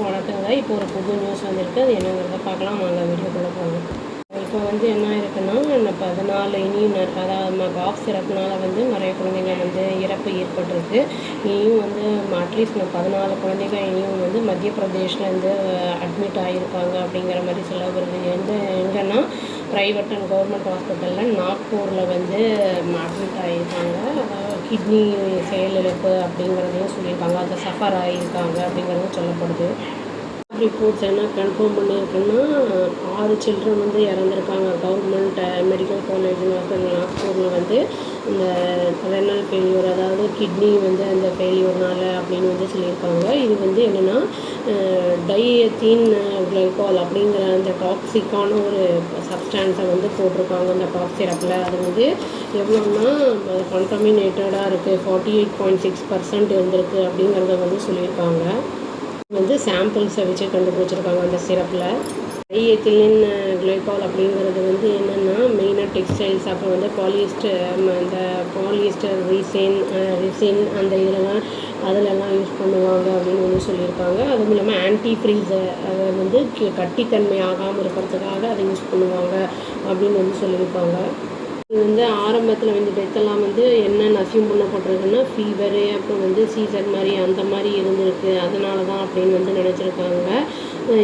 வணக்கங்க. இப்போ ஒரு புது நியூஸ் வந்திருக்கு. அது என்னங்கிறத பார்க்கலாம் வாங்க வீடியோக்குள்ளே போகலாம். இப்போ வந்து என்ன இருக்குன்னா, இந்த 14 இனியும் அதாவது காஃப் சிரப்னால வந்து நிறைய குழந்தைங்க வந்து இறப்பு ஏற்பட்டிருக்கு. இனியும் வந்து அட்லீஸ்ட் 14 குழந்தைங்க இனியும் வந்து மத்திய பிரதேஷில் வந்து அட்மிட் ஆகியிருக்காங்க அப்படிங்கிற மாதிரி சொல்ல வருது. எங்கன்னா ப்ரைவேட் அண்ட் கவர்மெண்ட் ஹாஸ்பிட்டலில் நாக்பூரில் வந்து அட்மிட் ஆகியிருக்காங்க. அதாவது கிட்னி செயலிழப்பு அப்படிங்கிறதையும் சொல்லியிருக்காங்க. அதை சஃபர் ஆகியிருக்காங்க அப்படிங்கிறதும் சொல்லப்படுது. ரிப்போர்ட்ஸ் என்ன கன்ஃபார்ம் பண்ணியிருக்குன்னா 6 சில்ட்ரன் வந்து இறந்துருக்காங்க. கவர்மெண்ட் மெடிக்கல் காலேஜ் ஹாஸ்பிட்டல் நாக்பூரில் வந்து இந்த ரெனல் ஃபெயில்யூர், அதாவது கிட்னி வந்து அந்த ஃபெயில்யூர்னால அப்படின்னு வந்து சொல்லியிருக்காங்க. இது வந்து என்னென்னா டைஎத்தீன் கிளைகால் அப்படிங்கிற அந்த டாக்ஸிக்கான ஒரு சப்ஸ்டான்ஸை வந்து போட்டிருக்காங்க அந்த காஃப் சிரப்பில். அது வந்து எவ்வளோன்னா கண்டாமினேட்டடாக இருக்குது, 48.6% இருந்திருக்கு அப்படிங்கிறத வந்து சொல்லியிருக்காங்க. வந்து சாம்பிள்ஸை வச்சு கண்டுபிடிச்சிருக்காங்க அந்த சிரப்பில். டைஎத்திலின் கிளைகால் அப்படிங்கிறது வந்து என்னென்னா மெயினாக டெக்ஸ்டைல்ஸ், அப்புறம் வந்து அந்த பாலிஸ்டர் ரிசின் அந்த இதெல்லாம் அதிலெல்லாம் யூஸ் பண்ணுவாங்க அப்படின்னு வந்து சொல்லியிருக்காங்க. அதுவும் இல்லாமல் ஆன்டி ஃப்ரீஸை அதை வந்து கட்டித்தன்மை ஆகாமல் இருக்கிறதுக்காக அதை யூஸ் பண்ணுவாங்க அப்படின்னு வந்து சொல்லியிருக்காங்க. இது வந்து ஆரம்பத்தில் வந்து டெத்தெல்லாம் வந்து என்னென்னு அசியூம் பண்ணப்பட்டிருக்குன்னா ஃபீவரு, அப்புறம் வந்து சீசர் மாதிரி அந்த மாதிரி இருந்திருக்கு, அதனால தான் அப்படின்னு வந்து நினச்சிருக்காங்க.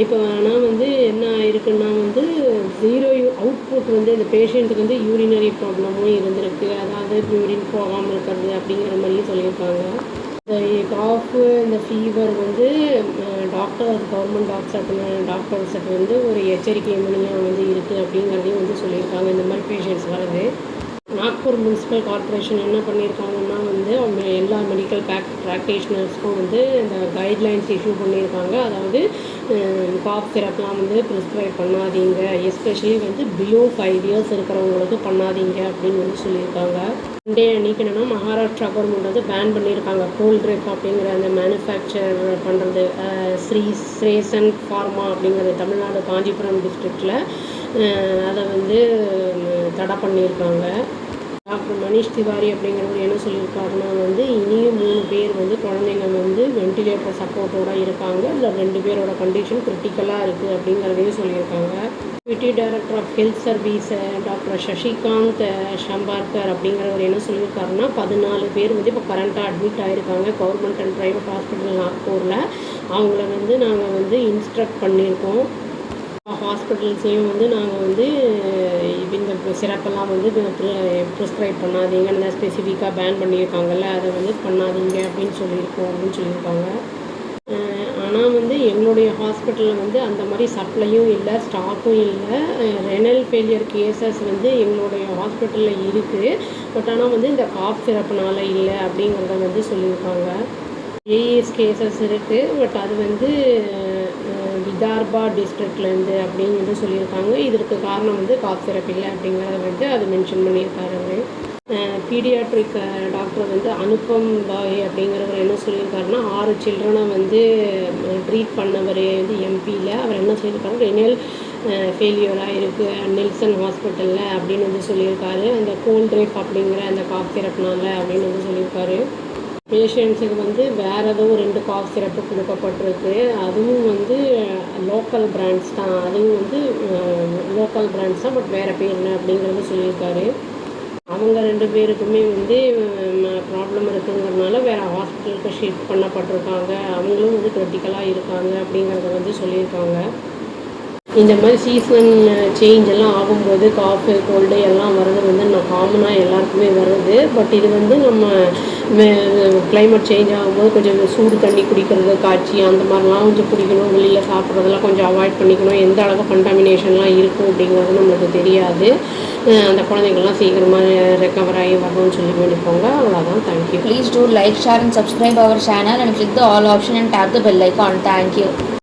இப்போ ஆனால் வந்து என்ன ஆயிருக்குன்னா வந்து அவுட்புட் வந்து இந்த பேஷண்ட்டுக்கு வந்து யூரினரி ப்ராப்ளமும் இருந்திருக்கு, அதாவது யூரின் போகாமல் இருக்கிறது அப்படிங்கிற மாதிரியும் சொல்லியிருக்காங்க. இந்த காஃபு இந்த ஃபீவர் வந்து கவர்மெண்ட் டாக்டர்ஸுக்கு வந்து ஒரு எச்சரிக்கை மொழியாக வந்து இருக்குது அப்படிங்கிறதையும் வந்து சொல்லியிருக்காங்க. இந்த மாதிரி பேஷண்ட்ஸ் வருது. நாக்பூர் முனிசிபல் கார்ப்பரேஷன் என்ன பண்ணியிருக்காங்கன்னா வந்து அவங்க எல்லா மெடிக்கல் ப்ராக்டிஷனர்ஸ்க்கும் வந்து இந்த கைட்லைன்ஸ் இஷ்யூ பண்ணியிருக்காங்க. அதாவது காஃப் சிரப்லாம் வந்து ப்ரிஸ்கிரைப் பண்ணாதீங்க, எஸ்பெஷலி வந்து பிலோ 5 இயர்ஸ் இருக்கிறவங்களுக்கு பண்ணாதீங்க அப்படின்னு வந்து சொல்லியிருக்காங்க. இண்டே அன்றைக்கி என்னென்னா மகாராஷ்டிரா கவர்மெண்ட் வந்து பேன் பண்ணியிருக்காங்க கோல்ட்ரேப் அப்படிங்கிற அந்த மேனுஃபேக்சர் பண்ணுறது. ஸ்ரேசன் ஃபார்மா அப்படிங்கிறது தமிழ்நாடு காஞ்சிபுரம் டிஸ்ட்ரிக்டில் அதை வந்து தடை பண்ணியிருக்காங்க. டாக்டர் மனிஷ் திவாரி அப்படிங்கிறவர் என்ன சொல்லியிருக்காருன்னா வந்து இனியும் 3 பேர் வந்து குழந்தைங்க வந்து வென்டிலேட்டர் சப்போர்ட்டோடு இருக்காங்க. இல்லை 2 பேரோட கண்டிஷன் கிரிட்டிக்கலாக இருக்குது அப்படிங்கிறதையும் சொல்லியிருக்காங்க. Deputy director of health service doctor Sasikanth Shambharkar அப்படிங்கிறவர் என்ன சொல்லியிருக்காருன்னா 14 பேர் வந்து இப்போ கரண்ட்டாக அட்மிட் ஆகிருக்காங்க கவர்மெண்ட் அண்ட் ப்ரைவேட் ஹாஸ்பிட்டல் நாக்பூரில். அவங்கள வந்து நாங்கள் வந்து இன்ஸ்ட்ரக்ட் பண்ணியிருக்கோம். ஹாஸ்பிட்டல்ஸையும் வந்து நாங்கள் வந்து இந்த சிரப்பெல்லாம் வந்து ப்ரிஸ்கிரைப் பண்ணாதீங்கன்னு ஸ்பெசிஃபிக்காக பேன் பண்ணியிருக்காங்கல்ல, அதை வந்து பண்ணாதீங்க அப்படின்னு சொல்லியிருக்காங்க. ஆனால் வந்து எங்களுடைய ஹாஸ்பிட்டலில் வந்து அந்த மாதிரி சப்ளையும் இல்லை, ஸ்டாக்கும் இல்லை. ரெனல் ஃபெயிலியர் கேசஸ் வந்து எங்களுடைய ஹாஸ்பிட்டலில் இருக்குது, பட் ஆனால் வந்து இந்த காஃப் சிரப்புனால இல்லை அப்படிங்கிறத வந்து சொல்லியிருக்காங்க. ஏஎஸ் கேசஸ் இருக்குது, பட் அது வந்து விதார்பா டிஸ்ட்ரிக்ட்லேருந்து அப்படின்னு வந்து சொல்லியிருக்காங்க. இதற்கு காரணம் வந்து காஃப் சிரப் இல்லை அப்படிங்கிறத வந்து அது மென்ஷன் பண்ணியிருக்காரு அவர். பீடியாட்ரிக் டாக்டர் வந்து அனுபம் பாய் அப்படிங்கிறவர் என்ன சொல்லியிருக்காருன்னா 6 சில்ட்ரனை வந்து ட்ரீட் பண்ணவர் வந்து எம்பியில். அவர் என்ன சொல்லியிருக்காரு, ரெனல் ஃபெயிலியராக இருக்குது நெல்சன் ஹாஸ்பிட்டலில் அப்படின்னு வந்து சொல்லியிருக்காரு. அந்த கோல்ட்ரேப் அப்படிங்கிற அந்த காஃப் சிரப்னால அப்படின்னு வந்து சொல்லியிருக்காரு. பேஷண்ட்ஸுக்கு வந்து வேறு ஏதோ 2 காஃப் சிரப்பு கொடுக்கப்பட்டிருக்கு. அதுவும் வந்து லோக்கல் பிராண்ட்ஸ் தான், அதுவும் வந்து லோக்கல் பிராண்ட்ஸ் தான், பட் வேறு பேர் என்ன அப்படிங்கிறத சொல்லியிருக்காரு. அவங்க 2 பேருக்குமே வந்து ப்ராப்ளம் இருக்குங்கிறதுனால வேறு ஹாஸ்பிட்டலுக்கு ஷிஃப்ட் பண்ணப்பட்டிருக்காங்க. அவங்களும் வந்து கிரிட்டிக்கலாக இருக்காங்க அப்படிங்கிறத வந்து சொல்லியிருக்காங்க. இந்த மாதிரி சீசன் சேஞ்ச் எல்லாம் ஆகும்போது காஃபு கோல்டு எல்லாம் வர்றது வந்து காமனாக எல்லாருக்குமே வருது. பட் இது வந்து நம்ம கிளைமேட் சேஞ்ச் ஆகும்போது கொஞ்சம் சூடு தண்ணி குடிக்கிறது, காய்ச்சி அந்த மாதிரிலாம் கொஞ்சம் குடிக்கணும். வெளியில் சாப்பிட்றதெல்லாம் கொஞ்சம் அவாய்ட் பண்ணிக்கணும். எந்த அளவுக்கு கண்டாமினேஷன்லாம் இருக்கும் அப்படிங்கிறது நம்மளுக்கு தெரியாது. அந்த குழந்தைங்கள்லாம் சீக்கிரமாக ரெக்கவர் ஆகி வரணும்னு சொல்லி வேண்டிப்போங்க. அவ்வளோதான். Thank you. Please do like, share and subscribe our channel and click the all option and tap the bell icon. Thank you.